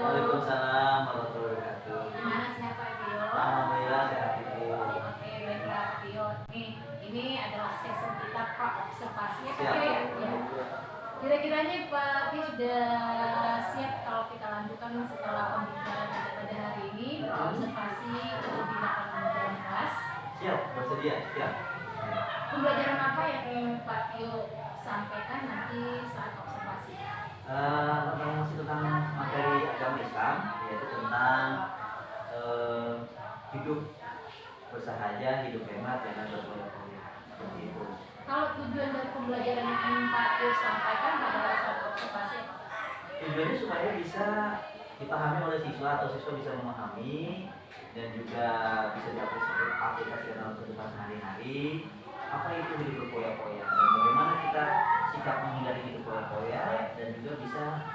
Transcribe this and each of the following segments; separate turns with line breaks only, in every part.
Waalaikumsalam warahmatullahi wabarakatuh.
Gimana sehat Pak Tio?
Alhamdulillah sehat Ibu.
Oke, baiklah Pak Tio. Nih, ini adalah sesi kita Pak observasi ya Pak
Siap.
Tio ya. Kira-kiranya Pak Tio sudah siap kalau kita lanjutkan setelah pembicaraan kita pada hari ini observasi kebijakan pembelajaran kelas.
Siap, bersedia. Siap.
Pembelajaran apa yang Pak Tio sampaikan nanti saat observasi?
Masih tentang materi agama Islam, yaitu tentang hidup bersahaja, hidup hemat, dan berpoya-poya. Seperti itu.
Kalau tujuan dari pembelajaran yang Pak Tio sampaikan pada saat observasi apa?
Tujuannya supaya bisa dipahami oleh siswa atau siswa bisa memahami dan juga bisa diaplikasikan dalam kehidupan sehari-hari. Apa itu hidup berpoya-poya dan bagaimana kita sikap menghindari hidup berpoya dan juga bisa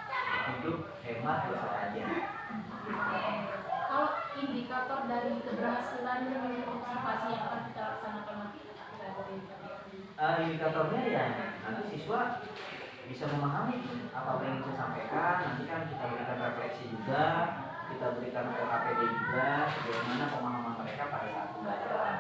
hidup hemat bersahaja.
Kalau indikator dari keberhasilan observasi yang akan kita laksanakan nanti,
Indikatornya ya nanti siswa bisa memahami apa yang ingin saya sampaikan. Nanti kan kita berikan refleksi juga, kita berikan OKPD juga, bagaimana pemahaman mereka pada saat pembelajaran.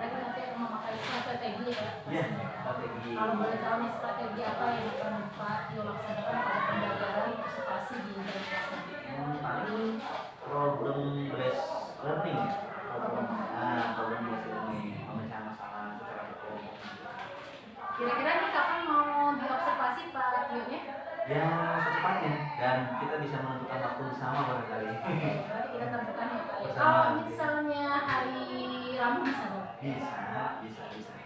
berarti nanti akan memakai strategi ya?
Iya, strategi.
Kalau boleh tahu nih strategi apa yang akan Pak Tio laksanakan pada pembelajaran observasi di dalam kelas nanti?
Paling problem based learning ya. Problem based learning, pemecahan masalah secara berkelompok.
Kira-kira nih kapan mau diobservasi Pak Tio-nya?
Ya secepatnya dan kita bisa menentukan waktu bersama barangkali.
Berarti kita tentukan ya Pak ya.
Bersama.
Kalau misalnya hari Rabu bisa dong?
Bisa.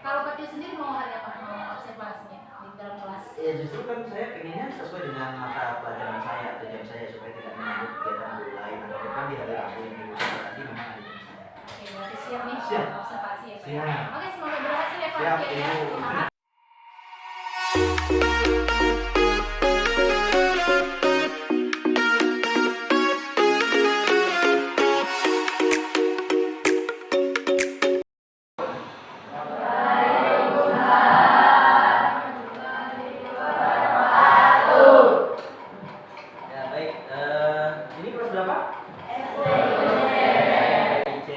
Kalau Pak Tio sendiri mau hari apa mau observasinya di dalam kelas?
Ya justru kan saya pengennya sesuai dengan mata pelajaran saya atau jam saya supaya tidak mengganggu kegiatan guru lain. Nah, kan di hari Rabu yang ibu saya tadi memang ada jam saya.
Oke, berarti siap nih
Siap.
observasi ya Pak.
Siap.
Oke, semoga berhasil ya Pak
Siap,
Tio ya.
Ibu.
Terima kasih.
Ya baik, ini kelas berapa? C.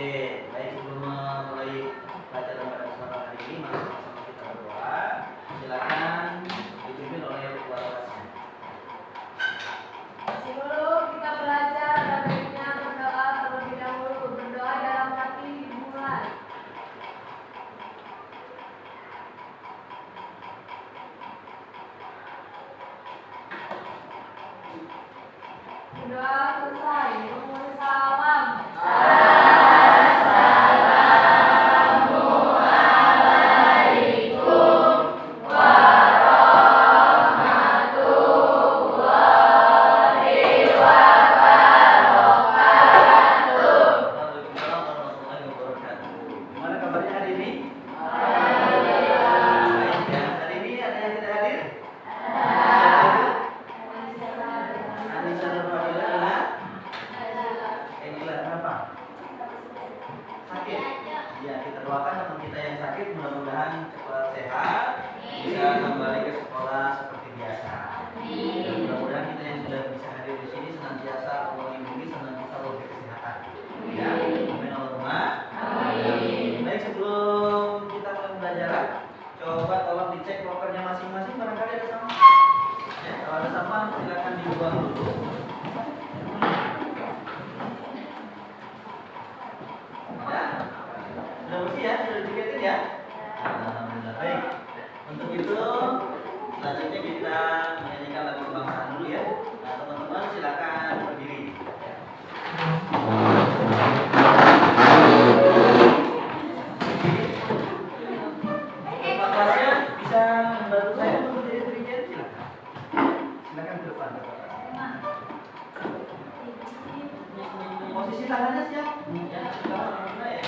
Baik, sebelum mulai pelajaran pada kesempatan hari ini, mari sama-sama kita berdoa. Silakan dipimpin oleh ketua kelasnya.
Sebelum kita belajar, ada baiknya berdoa terlebih dahulu. Berdoa dalam hati dimulai. Berdoa selesai. Umur salam.
Waalaikumsalam warahmatullahi wabarakatuh. Gimana kabarnya hari ini? Baik ya. Hari ini ada yang tidak hadir? Anissa dan Fadila dengan Engila. Kenapa? Sakit. Ya, kita doakan teman kita yang sakit mudah-mudahan cepat sehat, bisa kembali ke sekolah seperti biasa. Dan mudah-mudahan kita yang sudah bisa hadir di sini senantiasa Allah lindungi, senantiasa Allah beri kesehatan. Ya, amin Allahumma. Baik, sebelum kita mulai pembelajaran, coba tolong dicek lokernya masing-masing, barangkali ada sampah. Ya, kalau ada sampah silakan dibuang dulu. Ya, sudah bersih ya, sudah ditiketin ya. Alhamdulillah. Baik, untuk itu selanjutnya kita menyanyikan lagu kebangsaan dulu ya. Nah, teman-teman silakan berdiri. Pak kelasnya bisa membantu saya untuk berdiri, silakan. Silakan ke depan. Posisi tangannya siap. Ya, kita ya.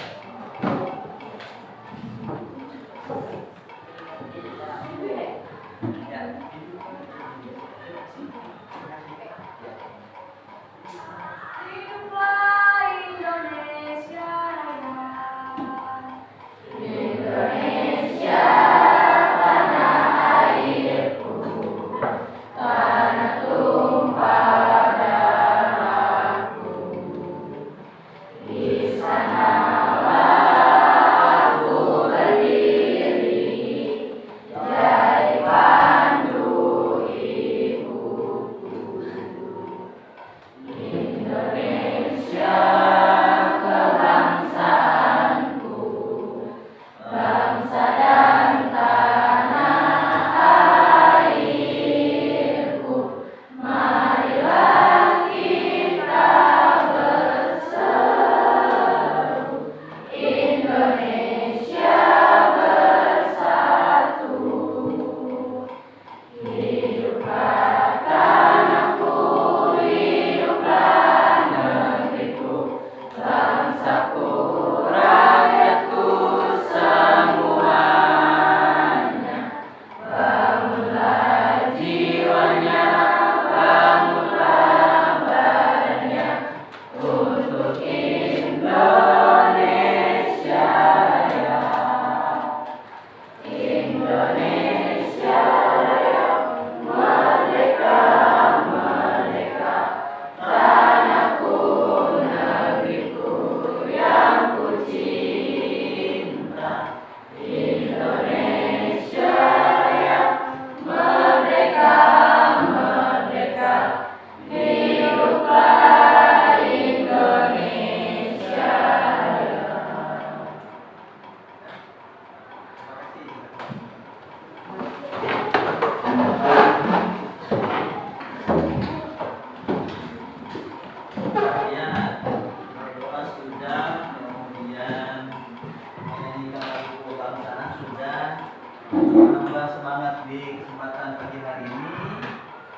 Menambah semangat di kesempatan pagi hari ini,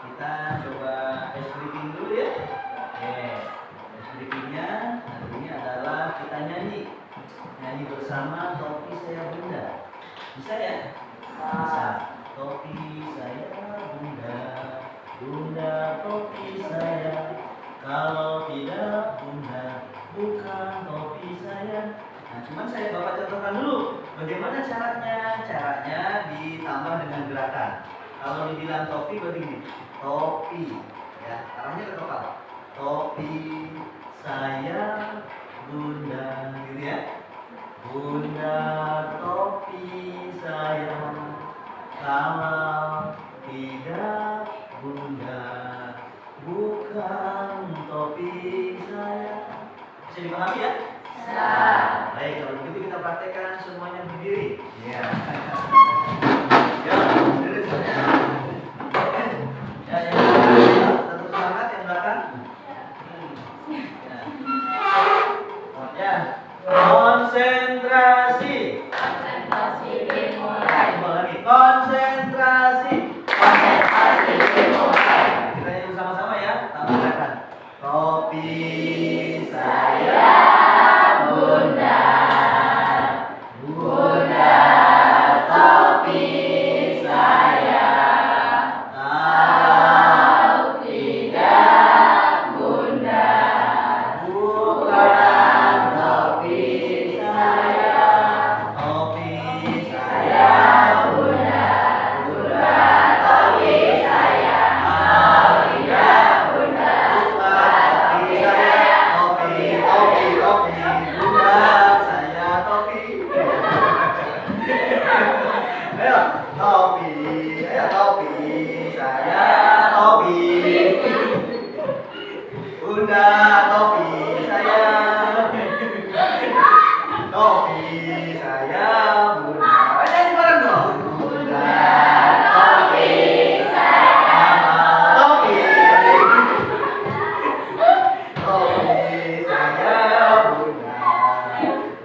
kita coba ice breaking dulu ya. Oke, ice breakingnya hari ini adalah kita nyanyi bersama topi saya bunda. Bisa ya? Bisa. Topi saya bunda, bunda topi saya. Kalau tidak bunda, bukan topi saya. Nah, cuman saya bapak contohkan dulu bagaimana caranya. Caranya ditambah dengan gerakan. Kalau dibilang topi berarti gini, topi, ya arahnya ke kepala. Topi saya bunda, gitu ya. Bunda topi saya, kalau tidak bunda, bukan topi saya. Bisa dipahami ya? Bisa. Baik, kalau begitu kita praktekkan semuanya berdiri. Ya. Ya, berdiri semuanya. Ya, yang belakang, tetap semangat yang belakang. Ya. Konsentrasi.
Konsentrasi
Nah, coba lagi. Konsentrasi.
Konsentrasi dimulai.
Kita nyanyi bersama-sama ya. Tambah gerakan. Topi saya bunda, bunda topi saya. Kalau tidak bunda, bukan topi saya. Topi saya bunda, bunda topi saya. Kalau tidak bunda, bukan topi saya. Topi, topi, topi, bunda saya topi. Ayo, topi, ayo topi saya topi. Bunda topi saya. Topi saya bunda. Ayo nyanyi bareng dong. Bunda topi saya. Topi. Topi saya bunda.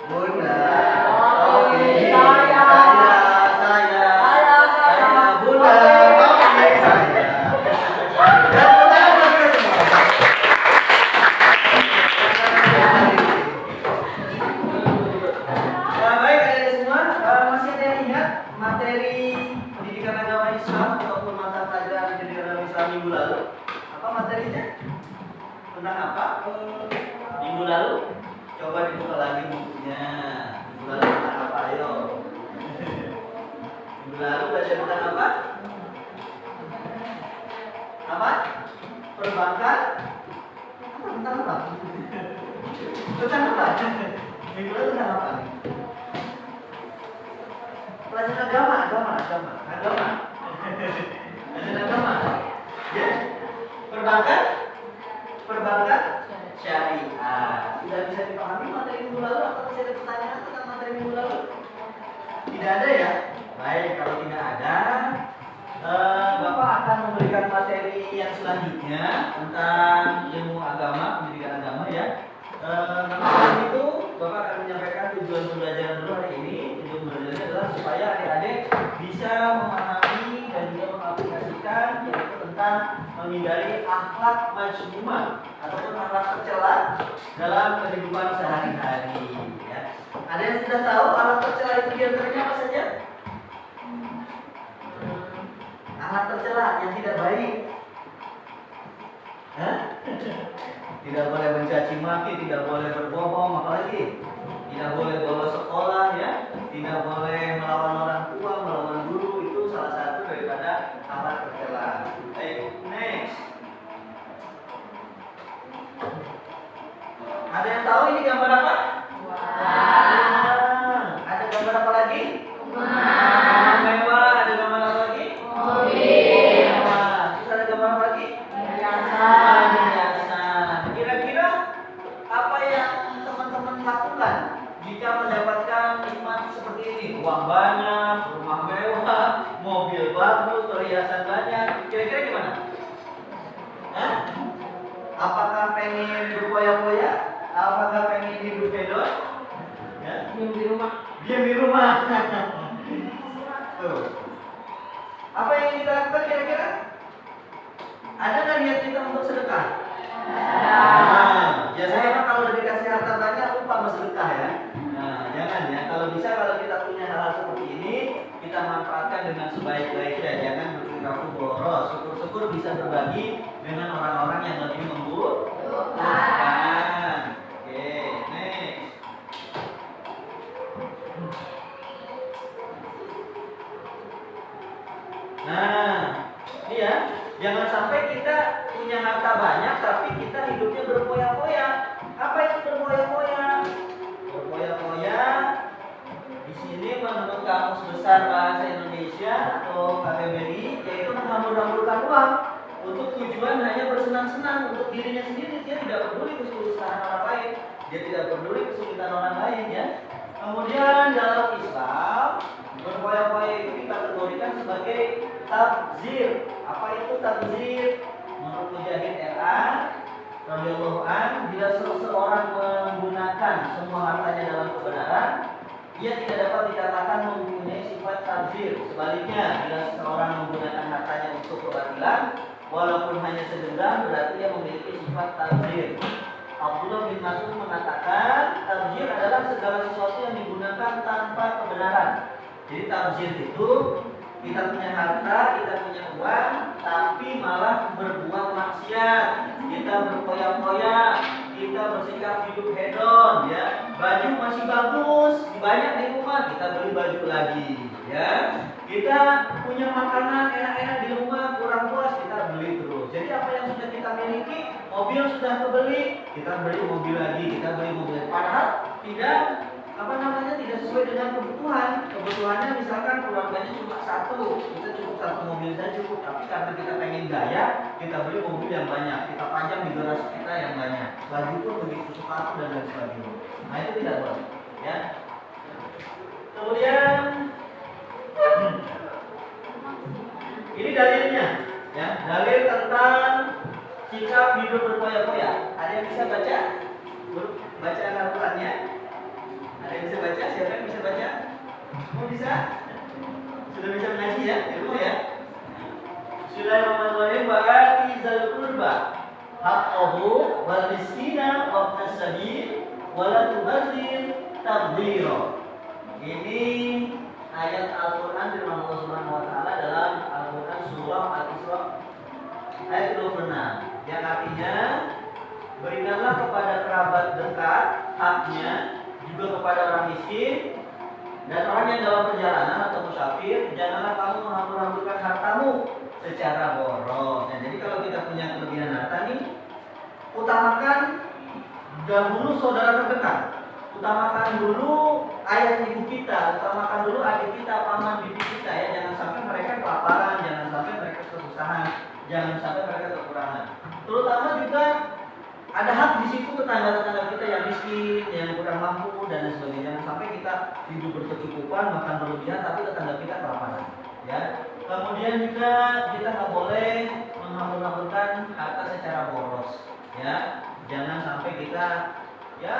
Bunda topi saya. Saya bunda topi saya. Dan tangan bagi semua. Baik adik-adik semua, masih ada yang ingat materi pendidikan agama Islam ataupun mata pelajaran pendidikan agama Islam minggu lalu? Apa materinya? Tentang apa? Minggu lalu? Coba dibuka lagi bukunya. Minggu lalu tentang apa? Ayo. Minggu lalu belajar tentang apa? Apa? Perbankan? Apa tentang apa? Tentang apa? Minggu lalu tentang apa? Pelajaran agama. Pelajaran agama. Ya. Perbankan syariah. Sudah bisa dipahami materi minggu lalu atau masih ada pertanyaan tentang materi minggu lalu? Tidak ada ya? Baik, kalau tidak ada, Bapak akan memberikan materi yang selanjutnya tentang ilmu agama, pendidikan agama ya. Namun sebelum itu, Bapak akan menyampaikan tujuan pembelajaran dulu hari ini. Tujuan pembelajarannya adalah supaya adik-adik bisa memahami dan juga mengaplikasikan yaitu tentang menghindari akhlak majmumah ataupun akhlak tercela dalam kehidupan sehari-hari. Ya. Ada yang sudah tahu akhlak tercela itu diantaranya apa saja? Akhlak tercela yang tidak baik. Hah? Tidak boleh mencaci maki, tidak boleh berbohong, apalagi tidak boleh bolos sekolah ya, tidak boleh melawan orang tua, melawan guru, itu salah satu daripada akhlak tercela. Baik, next. Ada yang tahu ini gambar apa? Ada gambar apa lagi? Mewah. Ada gambar apa lagi? Mewah. Terus ada gambar apa lagi? Hiasan. Kira-kira apa yang teman-teman lakukan jika mendapatkan nikmat seperti ini? Uang banyak, rumah mewah, mobil bagus, perhiasan banyak. Kira-kira gimana? Hah? Apakah pengen berfoya-foya? Apakah pengen hidup hedon? Ya? Diam di rumah. Tuh. Apa yang kita lakukan kira-kira? Ada nggak niat kita untuk sedekah? Nah, biasanya kan kalau udah dikasih harta banyak lupa sama sedekah ya. Nah, jangan ya. Kalau bisa kalau kita punya hal-hal seperti ini, kita manfaatkan dengan sebaik-baiknya. Jangan berperilaku boros. Syukur-syukur bisa berbagi dengan orang-orang yang lebih membutuhkan. Oke, next. Nah, ini ya. Jangan sampai kita punya harta banyak tapi kita hidupnya berfoya-foya. Apa itu berfoya-foya? Berfoya-foya di sini menurut Kamus Besar Bahasa Indonesia atau KBBI yaitu menghambur-hamburkan uang untuk tujuan hanya bersenang-senang untuk dirinya sendiri. Dia tidak peduli kesulitan orang lain, dia tidak peduli kesulitan orang lain ya. Kemudian dalam Islam berfoya-foya itu dikategorikan sebagai tabzir. Apa itu tabzir? Menurut Mujahid R.A. radhiyallahu an, bila seseorang menggunakan semua hartanya dalam kebenaran, ia tidak dapat dikatakan mempunyai sifat tabzir. Sebaliknya, bila seseorang menggunakan hartanya untuk kebatilan, walaupun hanya segenggam, berarti ia memiliki sifat tabzir. Abdullah bin Mas'ud mengatakan tabzir adalah segala sesuatu yang digunakan tanpa kebenaran. Jadi tabzir itu kita punya harta, kita punya uang, tapi malah berbuat maksiat. Kita berfoya-foya, kita bersikap hidup hedon, ya. Baju masih bagus, banyak di rumah, kita beli baju lagi, ya. Kita punya makanan enak-enak di rumah, kurang puas, kita beli terus. Jadi apa yang sudah kita miliki, mobil sudah kebeli, kita beli mobil lagi, kita beli mobil. Padahal tidak tidak sesuai dengan kebutuhan. Kebutuhannya misalkan keluarganya cuma satu, kita cukup satu mobil saja cukup. Tapi karena kita pengen gaya, kita beli mobil yang banyak, kita panjang di garasi kita yang banyak. Baju pun begitu, sepatu dan lain sebagainya. Nah itu tidak boleh, ya. Kemudian ini dalilnya, ya. Dalil tentang sikap hidup berfoya-foya. Ada yang bisa baca? Baca Al-Qurannya? Ada yang bisa baca? Siapa yang bisa baca? Mau bisa? Sudah bisa mengaji ya? Ilmu ya? Bismillahirrahmanirrahim. Wa ati zal qurba haqqahu wal miskina wa ibnas sabil wa la tubadzir tabdzira. Ini ayat Al-Qur'an firman Allah Subhanahu wa taala dalam Al-Qur'an surah Al-Isra ayat 26 yang artinya berikanlah kepada kerabat dekat haknya, juga kepada orang miskin dan orang yang dalam perjalanan atau musafir. Janganlah kamu menghambur-hamburkan hartamu secara boros. Nah, jadi kalau kita punya kelebihan harta nih, utamakan dahulu saudara terdekat, utamakan dulu ayah ibu kita, utamakan dulu adik kita, paman bibi kita ya. Jangan sampai mereka kelaparan, jangan sampai mereka kesusahan, jangan sampai mereka kekurangan. Terutama juga ada hak di situ tetangga-tetangga kita yang miskin, yang kurang mampu dan lain sebagainya. Jangan sampai kita hidup berkecukupan, makan berlebihan, tapi tetangga kita kelaparan. Ya. Kemudian juga kita nggak boleh menghambur-hamburkan harta secara boros. Ya. Jangan sampai kita ya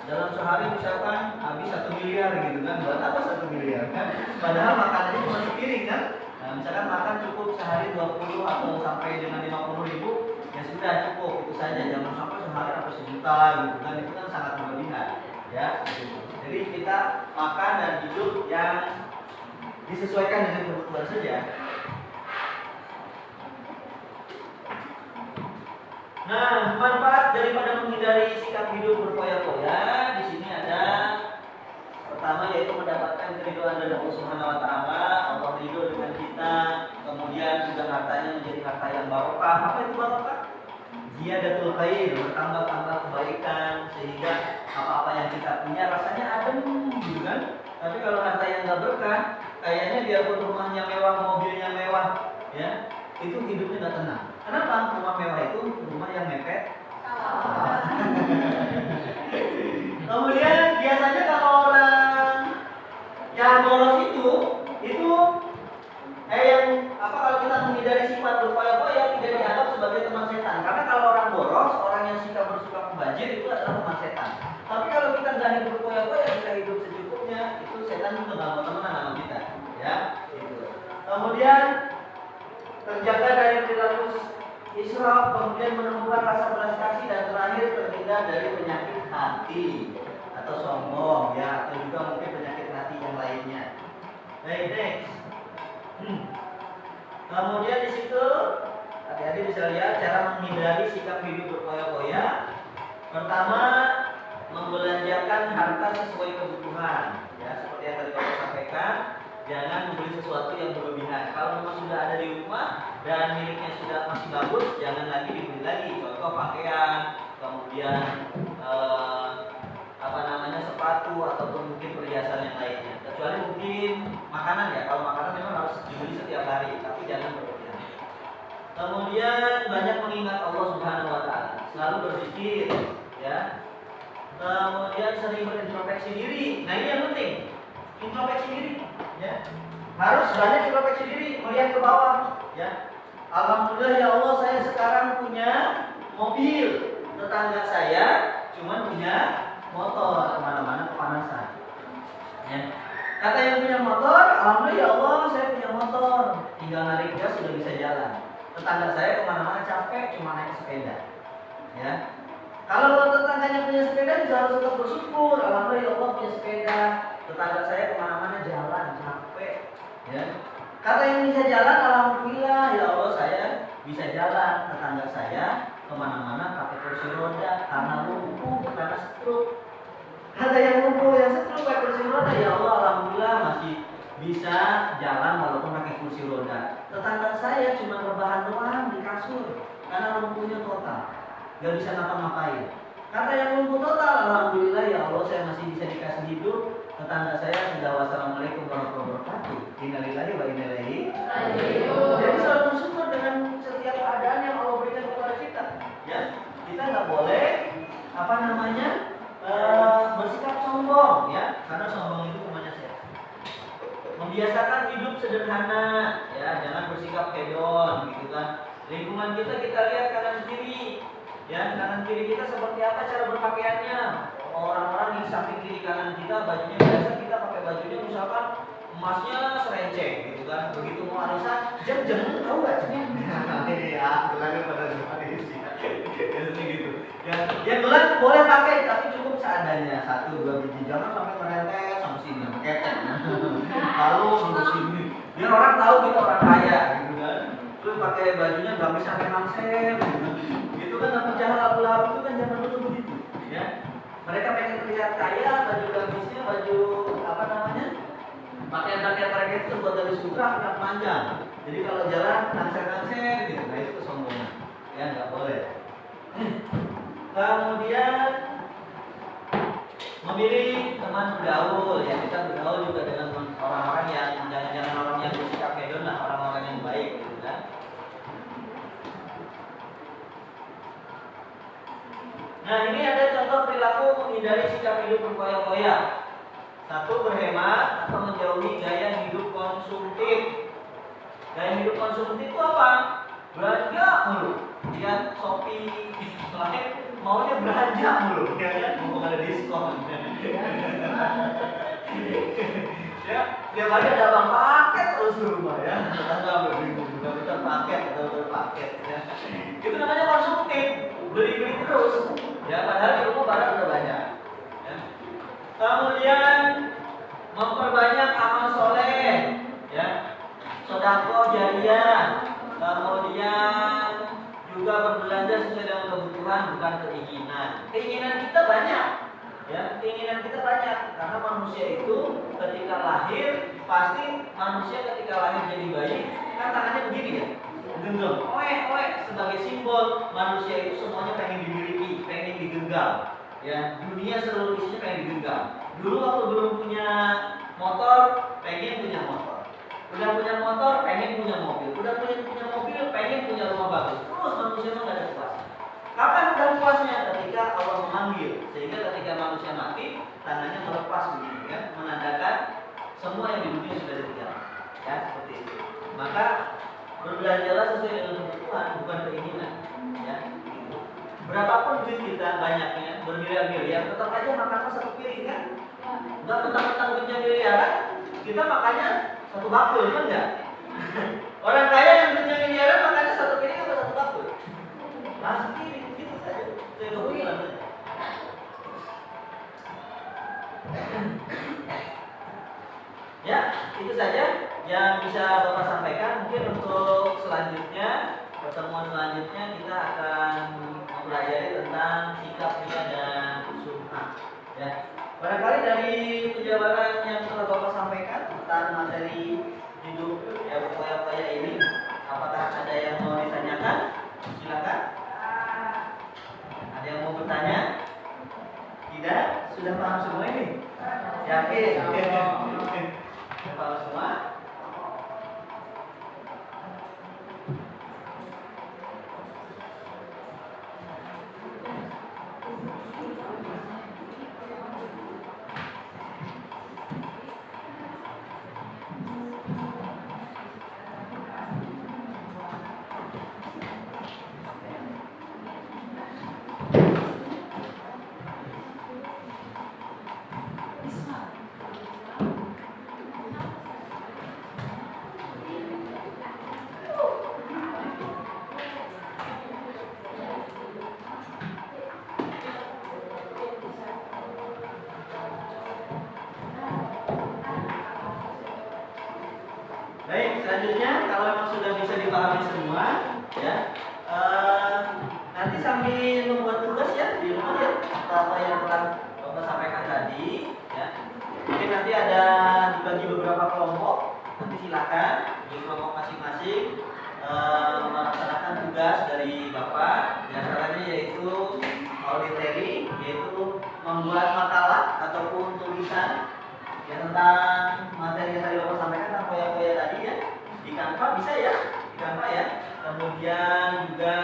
dalam sehari misalkan habis 1 miliar gitu kan. Buat apa 1 miliar kan? Padahal makanannya cuma sepiring kan. Nah, misalkan makan cukup sehari 20 atau sampai dengan 50.000, ya sudah cukup itu saja. Jangan sampai sehari atau sejuta gitu kan, itu kan sangat berlebihan ya. Jadi kita makan dan hidup yang disesuaikan dengan kebutuhan saja. Nah, manfaat daripada menghindari sikap hidup berfoya-foya di sini ada pertama yaitu mendapatkan keridhaan dari Allah Subhanahu wa taala. Allah ridho dengan kita. Kemudian juga hartanya menjadi harta yang barokah. Apa itu barokah? Ziyadatul khair, bertambah-tambah kebaikan sehingga apa-apa yang kita punya rasanya adem gitu kan. Tapi kalau harta yang enggak berkah, kayaknya biarpun rumahnya mewah, mobilnya mewah, ya, itu hidupnya enggak tenang. Kenapa? Rumah mewah itu rumah yang mepet. Kemudian biasanya kalau orang yang boros itu kalau kita menghindari sifat berfoya-foya tidak dianggap sebagai teman setan. Karena kalau orang boros, orang yang sikap bersuka membajir itu adalah teman setan. Tapi kalau kita nggak hidup berfoya-foya, kita hidup secukupnya, itu setan juga nggak mau temenan sama kita, ya. Kemudian terjaga dari perilaku israf, kemudian menumbuhkan rasa belas kasih, dan terakhir terhindar dari penyakit hati atau sombong ya, atau juga mungkin penyakit hati yang lainnya. Baik, next. Kemudian di situ adik-adik bisa lihat cara menghindari sikap hidup berfoya-foya. Pertama, membelanjakan harta sesuai kebutuhan. Ya, seperti yang tadi Bapak sampaikan, jangan membeli sesuatu yang berlebihan. Kalau memang sudah ada di rumah dan miliknya sudah masih bagus, jangan lagi dibeli lagi. Contoh pakaian, kemudian sepatu ataupun mungkin perhiasan yang lainnya. Kecuali mungkin makanan ya. Kalau makanan memang harus dibeli setiap hari, tapi jangan berlebihan. Kemudian banyak mengingat Allah Subhanahu wa taala, selalu berzikir ya. Kemudian sering berintrospeksi diri. Nah, ini yang penting. Introspeksi diri ya. Harus banyak introspeksi diri, melihat ke bawah ya. Alhamdulillah ya Allah, saya sekarang punya mobil. Tetangga saya cuma punya motor, kemana-mana kepanasan ya. Kata yang punya motor, alhamdulillah ya Allah, saya punya motor, tinggal narik gas sudah bisa jalan. Tetangga saya kemana-mana capek, cuma naik sepeda ya. Kalau tetangganya punya sepeda juga harus tetap bersyukur, alhamdulillah ya Allah punya sepeda. Tetangga saya kemana-mana jalan, capek ya. Kata yang bisa jalan, alhamdulillah ya Allah, saya bisa jalan. Tetangga saya kemana-mana pakai kursi roda karena lumpuh, karena stroke. Kata yang lumpuh, yang stroke pakai kursi roda, ya Allah alhamdulillah masih bisa jalan walaupun pakai kursi roda. Tetangga saya cuma rebahan doang di kasur karena lumpuhnya total, gak bisa ngapa-ngapain. Kata yang lumpuh total, alhamdulillah ya Allah, saya masih bisa dikasih hidup. Tetangga saya sudah, wassalamualaikum warahmatullahi wabarakatuh. Innalillahi wa inna ilaihi raji'un. Jadi selalu bersyukur dengan setiap keadaan yang Allah berikan kepada kita. Ya, kita nggak boleh bersikap sombong ya, karena sombong itu kemana sehat. Membiasakan hidup sederhana ya, jangan bersikap hedon gitu kan. Lingkungan kita lihat kanan kiri ya, kanan kiri kita seperti apa cara berpakaiannya. Orang-orang di samping kiri kanan kita bajunya biasa, kita pakai bajunya misalkan emasnya serenceng gitu kan. Begitu mau arisan, jeng tahu nggak jeng? Ini ya, gelarnya pada semua di sini. Biasanya gitu. Yang gelar boleh pakai tapi cukup seadanya, 1-2 biji, jangan sampai merentet sampai sini, sampai ketek. Lalu sampai sini, biar orang tahu kita orang kaya gitu kan. Terus pakai bajunya gamis sampai 6 sen. Gitu kan, Abu Jahal, Abu Lahab itu kan zaman dulu begitu ya. Mereka pengen terlihat kaya, baju gamisnya, baju pakaian-pakaian mereka itu buat dari sutra yang panjang. Jadi kalau jalan nangser gitu, nah itu kesombongan. Ya nggak boleh. Kemudian memilih teman bergaul ya, kita bergaul juga dengan orang-orang yang jangan orang yang bersikap hedon lah, orang-orang yang baik gitu kan. Nah, ini ada contoh perilaku menghindari sikap hidup berfoya-foya. 1, berhemat atau menjauhi gaya hidup konsumtif. Gaya hidup konsumtif itu apa? Belanja mulu. Lihat Shopee, lain maunya belanja mulu. Ya kan, mumpung ada diskon. Ya, tiap hari ada abang paket terus di rumah ya. Tetangga bingung, minta paket atau paket ya. Itu namanya konsumtif, beli terus. Ya, padahal di rumah barang udah banyak. Ya. Kemudian memperbanyak amal soleh, ya, sedekah jariyah. Kemudian juga berbelanja sesuai dengan kebutuhan, bukan keinginan. Keinginan kita banyak, ya, keinginan kita banyak karena manusia itu ketika lahir pasti manusia ketika lahir jadi bayi kan tangannya begini ya, genggam, oe sebagai simbol manusia itu semuanya pengen dimiliki, pengen digenggam. Ya, dunia seluruh isinya pengen digenggam. Dulu waktu belum punya motor, pengen punya motor. Udah punya motor, pengen punya mobil. Udah punya mobil, pengen punya rumah bagus. Terus manusia itu nggak ada puasnya. Kapan udah puasnya? Ketika Allah memanggil. Sehingga ketika manusia mati, tangannya melepas begini kan, menandakan semua yang di dunia sudah ditinggalkan. Ya, seperti itu. Maka berbelanjalah sesuai dengan kebutuhan, bukan keinginan. Ya. Berapapun duit kita banyaknya, bermiliar-miliar, tetap aja makannya 1 piring kan? Enggak mentang-mentang duitnya miliaran, kita makannya 1 bakul kan enggak? Orang kaya yang dunia miliaran makannya satu piring atau satu bakul? Langsung piring, gitu saja. Itu kebetulan saja. Ya, itu saja yang bisa Bapak sampaikan. Mungkin untuk selanjutnya, pertemuan selanjutnya kita akan mempelajari tentang sikap ria dan sum'ah. Ya, barangkali dari penjabaran yang telah Bapak sampaikan tentang materi hidup ya upaya-upaya ini, apakah ada yang mau ditanyakan? Silakan. Ada yang mau bertanya? Tidak? Sudah paham semua ini? Yakin? Sudah paham semua? Baik, selanjutnya kalau memang sudah bisa dipahami semua, ya, nanti sambil membuat tugas ya di rumah ya, apa yang telah Bapak sampaikan tadi, ya. Mungkin nanti ada dibagi beberapa kelompok, nanti silakan di kelompok masing-masing melaksanakan tugas dari Bapak, di antaranya yaitu auditory, yaitu membuat makalah ataupun tulisan ya tentang materi yang tadi Bapak sampaikan tentang poya-poya tadi ya di Canva bisa ya di Canva ya, kemudian juga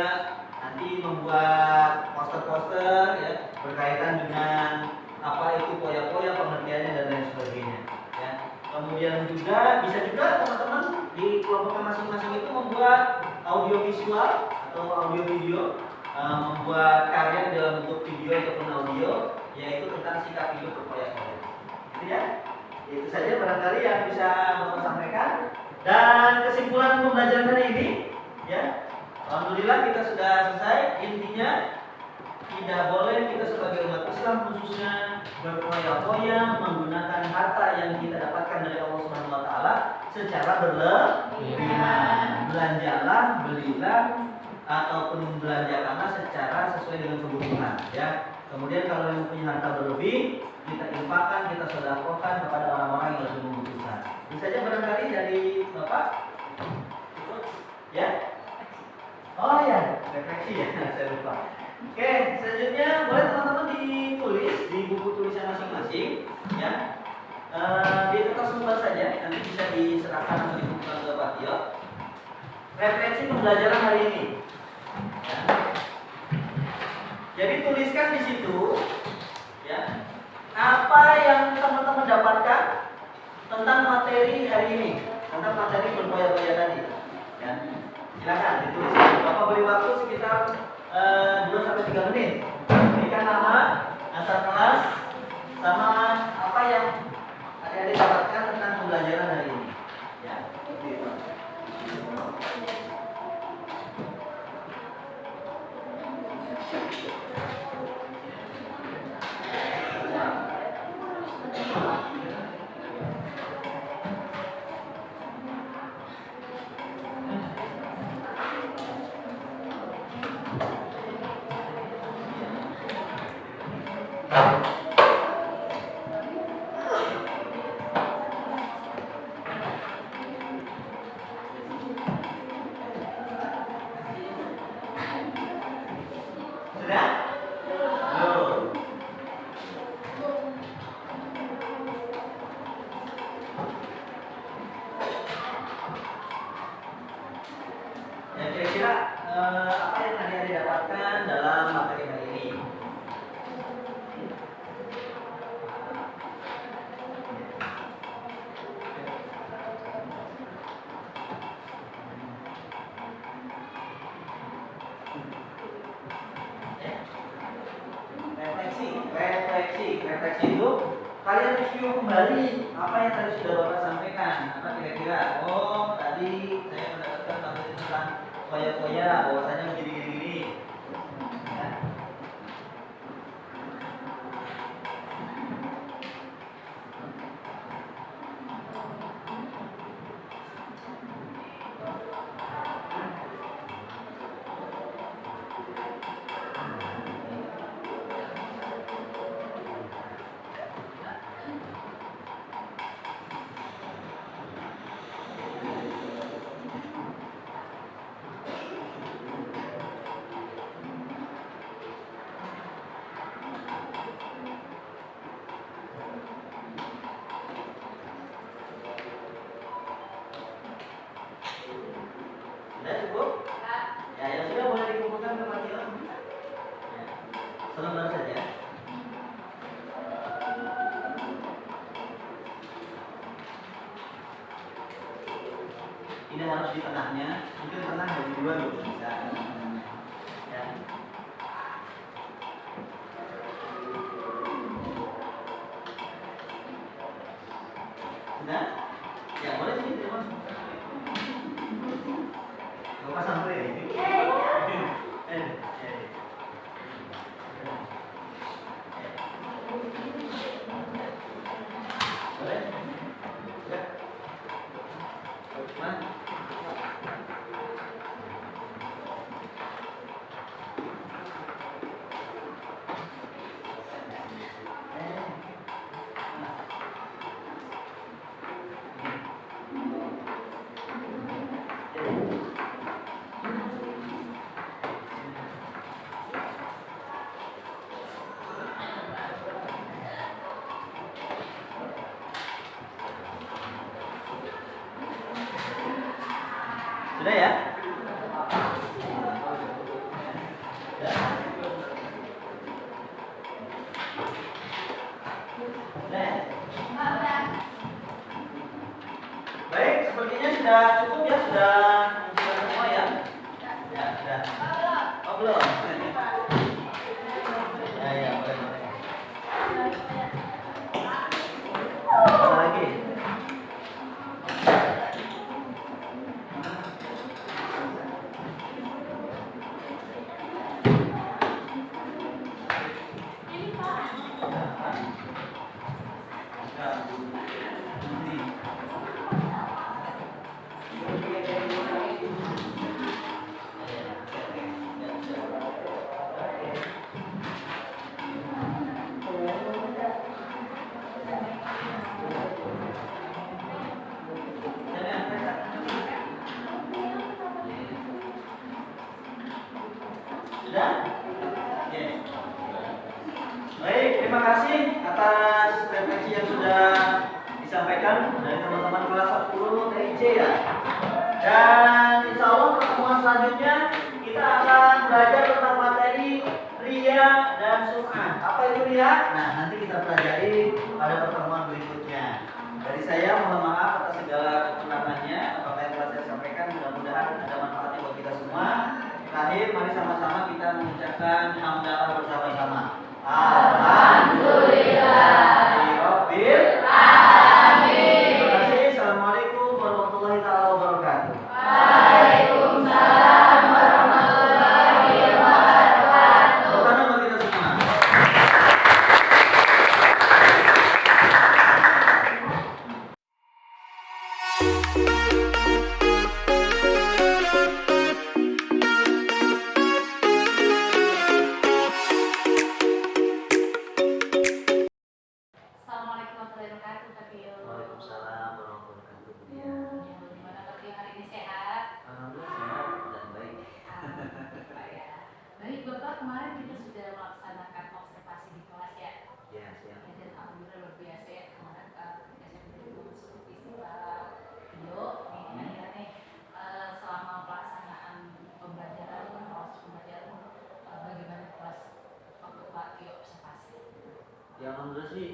nanti membuat poster-poster ya berkaitan dengan apa itu poya-poya, pengertiannya dan lain sebagainya ya. Kemudian juga bisa juga teman-teman di kelompok masing-masing itu membuat audio visual atau audio video, membuat karya dalam bentuk video ataupun audio yaitu tentang sikap hidup berpoya-poya gitu ya. Itu saja barangkali yang bisa Bapak sampaikan. Dan kesimpulan pembelajaran hari ini ya, alhamdulillah kita sudah selesai. Intinya tidak boleh kita sebagai umat Islam khususnya berpoya-poya menggunakan harta yang kita dapatkan dari Allah Subhanahu wa taala secara berlebihan. Belanjalah, belilah ataupun belanjakanlah secara sesuai dengan kebutuhan ya. Kemudian kalau yang punya harta berlebih, kita infakkan, kita sedekahkan kepada orang-orang yang lebih membutuhkan. Ini saja barangkali dari Bapak. Ya. Oh ya, refleksi ya, saya lupa. Oke, selanjutnya boleh teman-teman ditulis di buku tulisan masing-masing, ya. Di kertas tebal saja, nanti bisa diserahkan atau dibukukan ke Pak Tio. Refleksi pembelajaran hari ini. Ya. Jadi tuliskan di situ, ya, apa yang teman-teman dapatkan tentang materi hari ini, tentang materi berpoya-poya tadi. Ya. Silakan ditulis. Bapak beri waktu sekitar 2-3 menit. Berikan nama, asal kelas, sama apa yang adik-adik dapatkan tentang pembelajaran hari ini. Ya, seperti itu. Sudah? Belum. Ya kira-kira apa yang adik-adik dapatkan dalam materi hari ini? Refleksi itu kalian review kembali apa yang tadi sudah Bapak sampaikan. Apa kira-kira? Oh, tadi tadi saya mendapatkan materi tentang foya-foya, bahwasanya menjadi gini-gini. Ya. Sudah cukup? Ya, yang sudah boleh dikumpulkan ke Matiun. Ya. Sebentar saja. Tidak harus di tengahnya, mungkin di tengah bagi dua juga bisa. Ya. Sudah? Ya, boleh sini terima. Bapak sampai ini. Boleh? Sudah? Mana? Sudah ya? Sudah ya? Baik, sepertinya sudah cukup ya, sudah semua ya? Ya, sudah. Oh, belum? Ya, ya, boleh, boleh. Apa lagi? Sudah? Oke. Baik, terima kasih atas refleksi yang sudah disampaikan dari teman-teman kelas 10 TIC ya. Dan insya Allah pertemuan selanjutnya kita akan belajar tentang materi ria dan sum'ah. Apa itu ria? Nah, nanti kita pelajari pada pertemuan berikutnya. Dari saya mohon maaf atas segala kekurangannya. Apa yang telah saya sampaikan mudah-mudahan ada manfaatnya buat kita semua. Terakhir, mari sama-sama kita mengucapkan hamdalah bersama-sama. Alhamdulillah. Rabbil alamin. Terima kasih. Assalamualaikum warahmatullahi wabarakatuh.
Waalaikumsalam warahmatullahi wabarakatuh.
Tepuk tangan buat kita semua.
Assalamualaikum warahmatullahi wabarakatuh, Kak Tio.
Waalaikumsalam warahmatullahi wabarakatuh. Ya.
Gimana Kak Tio hari ini sehat?
Alhamdulillah sehat dan baik.
Ya. Baik Bapak, kemarin kita sudah melaksanakan observasi di kelas ya.
Ya, siap.
Ya, dan alhamdulillah luar biasa ya kemarin ketika saya bertemu seperti Pak Tio ini nih selama pelaksanaan pembelajaran proses pembelajaran bagaimana kelas waktu Pak Tio observasi?
Ya, alhamdulillah sih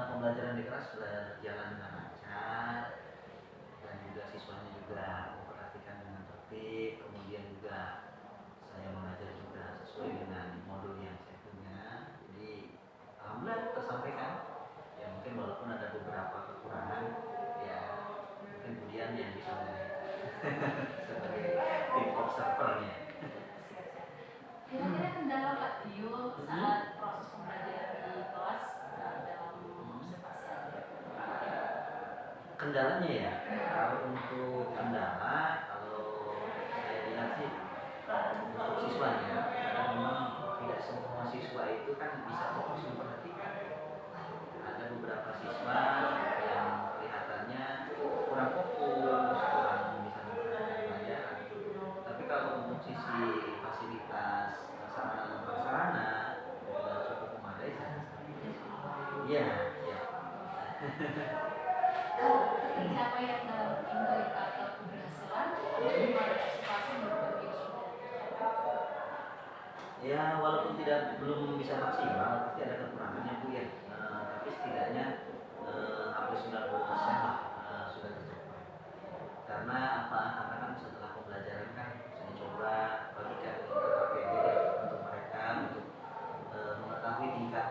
pembelajaran di kelas berjalan dengan lancar dan juga siswanya juga memperhatikan dengan tertib. Kemudian juga saya mengajar juga sesuai dengan modul yang saya punya. Jadi alhamdulillah tersampaikan. Ya mungkin walaupun ada beberapa kekurangan, ya mungkin kemudian yang bisa sebagai tim observernya.
Kira-kira kendala Pak Tio saat proses pembelajaran di kelas dalam observasi apa?
Kendalanya ya, kalau untuk kendala, kalau saya lihat sih untuk siswanya, karena memang tidak semua siswa itu kan bisa fokus memperhatikan. Ada beberapa siswa yang kelihatannya kurang fokus, kurang bisa memperhatikan pelajaran. Tapi kalau untuk sisi fasilitas sarana dan prasarana sudah cukup memadai saya. Iya, ya.
Pencapaian dalam indikator keberhasilan pada observasi menurut
Ya walaupun belum bisa maksimal pasti ada kekurangannya Bu ya. Tapi setidaknya hampir 90% lah sudah tercapai. Karena apa? Karena kan setelah pembelajaran kan saya coba bagikan ke KPD untuk mereka untuk mengetahui tingkat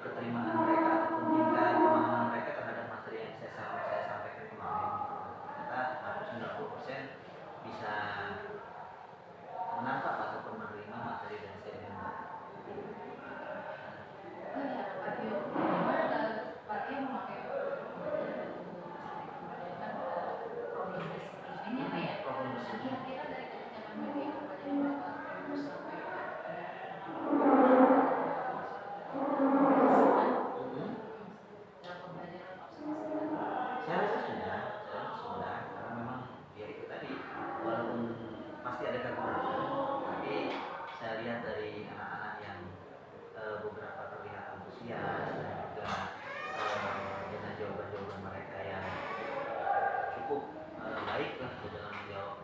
keterimaan mereka ataupun tingkat pemahaman mereka terhadap materi yang saya sampaikan kemarin. Ternyata hampir 90% bisa menangkap ataupun menerima materi dari saya dengan baik.
Pak Tio memakai problem kira-kira dari kebijakan media kepada mereka sampai
Saya rasa sudah, karena memang ya itu tadi, walaupun pasti ada kekurangan, tapi saya lihat dari anak-anak yang beberapa terlihat antusias dan juga dengan jawaban-jawaban mereka yang cukup baik lah di dalam menjawab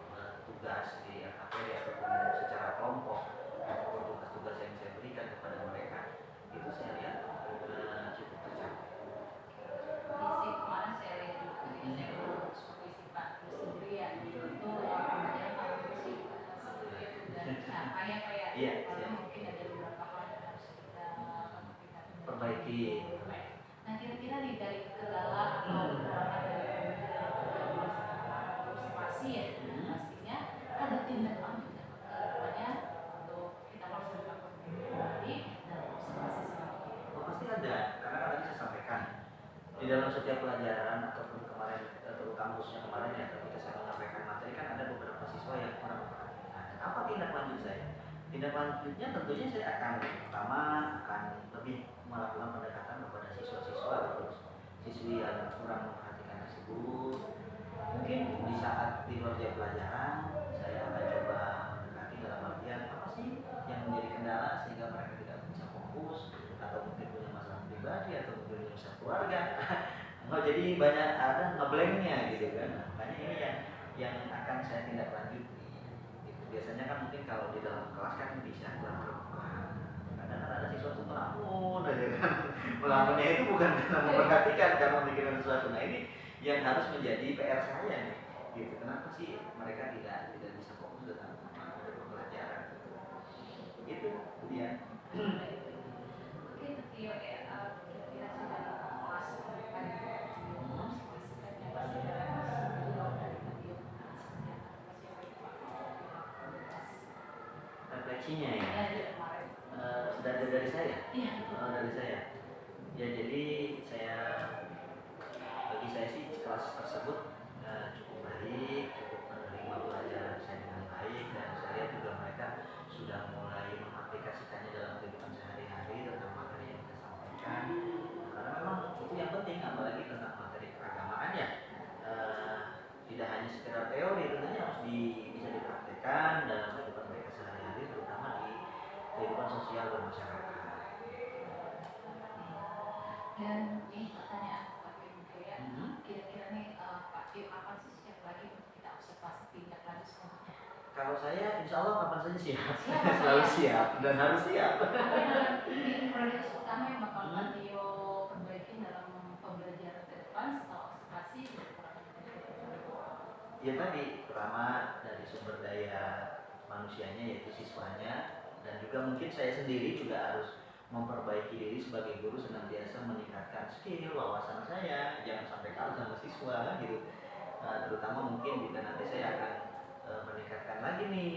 tugas di LKPD ataupun secara kelompok ataupun tugas-tugas yang saya berikan kepada mereka, itu saya lihat cukup tercapai.
kemarin saya lihat juga saya supervisi Pak sendiri ya itu pembelajaran sih
Iya,
mungkin ada beberapa hal yang harus kita
perbaiki.
Nah kira-kira nih dari kendala atau kekurangan dari observasi ya pastinya ada tindak lanjut kedepannya untuk kita melaksanakan kembali dan observasi selanjutnya.
Pasti ada, karena kan tadi saya sampaikan di dalam setiap pelajaran ataupun kemarin terutama khususnya kemarin ya ketika saya menyampaikan materi kan ada beberapa siswa yang kurang memperhatikan. Apa tindak lanjut saya? Tindak lanjutnya tentunya saya akan pertama akan lebih melakukan pendekatan kepada siswa-siswa atau siswi yang kurang memperhatikan tersebut. Mungkin di saat di luar jam pelajaran saya akan coba mendekati dalam artian apa sih yang menjadi kendala sehingga mereka tidak bisa fokus atau mungkin punya masalah pribadi atau mungkin punya masalah keluarga. Jadi banyak ada ngeblanknya gitu kan. Nah, makanya ini yang akan saya tindak lanjuti. Gitu. Biasanya kan mungkin kalau di dalam kelas kan bisa kurang terbuka. Kadang kan ada siswa tuh melamun aja kan. Melamunnya itu bukan karena memperhatikan karena memikirkan sesuatu. Nah ini yang harus menjadi PR saya nih. Gitu. Kenapa sih mereka tidak bisa fokus dalam pembelajaran? Itu dia.
Oke, Tio ya, kira-kira sudah masuk pada
refleksinya ya. Sudah ada dari saya. Dari saya. Ya jadi bagi saya sih kelas tersebut cukup baik, cukup menerima pelajaran saya dengan baik dan saya lihat juga mereka sudah mulai mengaplikasikannya dalam kehidupan sehari-hari tentang materi yang kita sampaikan. Karena memang itu yang penting, apalagi tentang materi keagamaan ya. Tidak hanya sekedar teori, tentunya harus bisa dipraktekkan dalam kehidupan mereka sehari-hari, terutama di kehidupan sosial bermasyarakat.
Dan ini pertanyaan Pak Tio ya, kira-kira nih Pak Tio kapan sih siap lagi untuk kita observasi tindak lanjut selanjutnya?
Kalau saya insya Allah kapan saja siap, selalu siap dan harus siap.
Ini prioritas utama yang bakal Pak Tio perbaikin dalam pembelajaran ke depan setelah observasi dan kekurangan.
Ya tadi, pertama dari sumber daya manusianya yaitu siswanya dan juga mungkin saya sendiri juga harus memperbaiki diri sebagai guru senantiasa meningkatkan skill, wawasan saya, jangan sampai kalah sama siswa gitu. terutama mungkin bila nanti saya akan meningkatkan lagi nih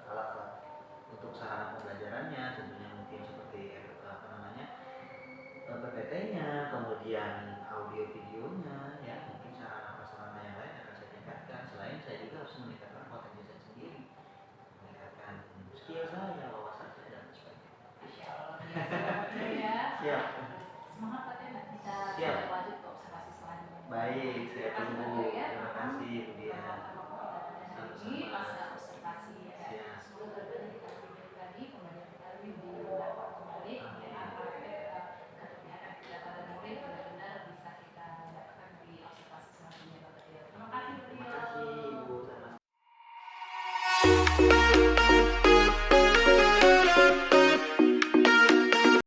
alat-alat untuk sarana pembelajarannya, tentunya mungkin seperti apa namanya PPT-nya, kemudian audio videonya, ya mungkin sarana prasarana yang lain akan saya tingkatkan. Selain saya juga harus meningkatkan potensi saya sendiri, meningkatkan skill saya, wawasan saya dan sebagainya.
Masya Allah, biasa banget ya.
Siap.
Semangat Pak Tena, kita
Siap.
lanjut ke observasi selanjutnya.
Baik, saya tunggu.
Ya.
Terima kasih Bu Dia.
Ini pasca observasi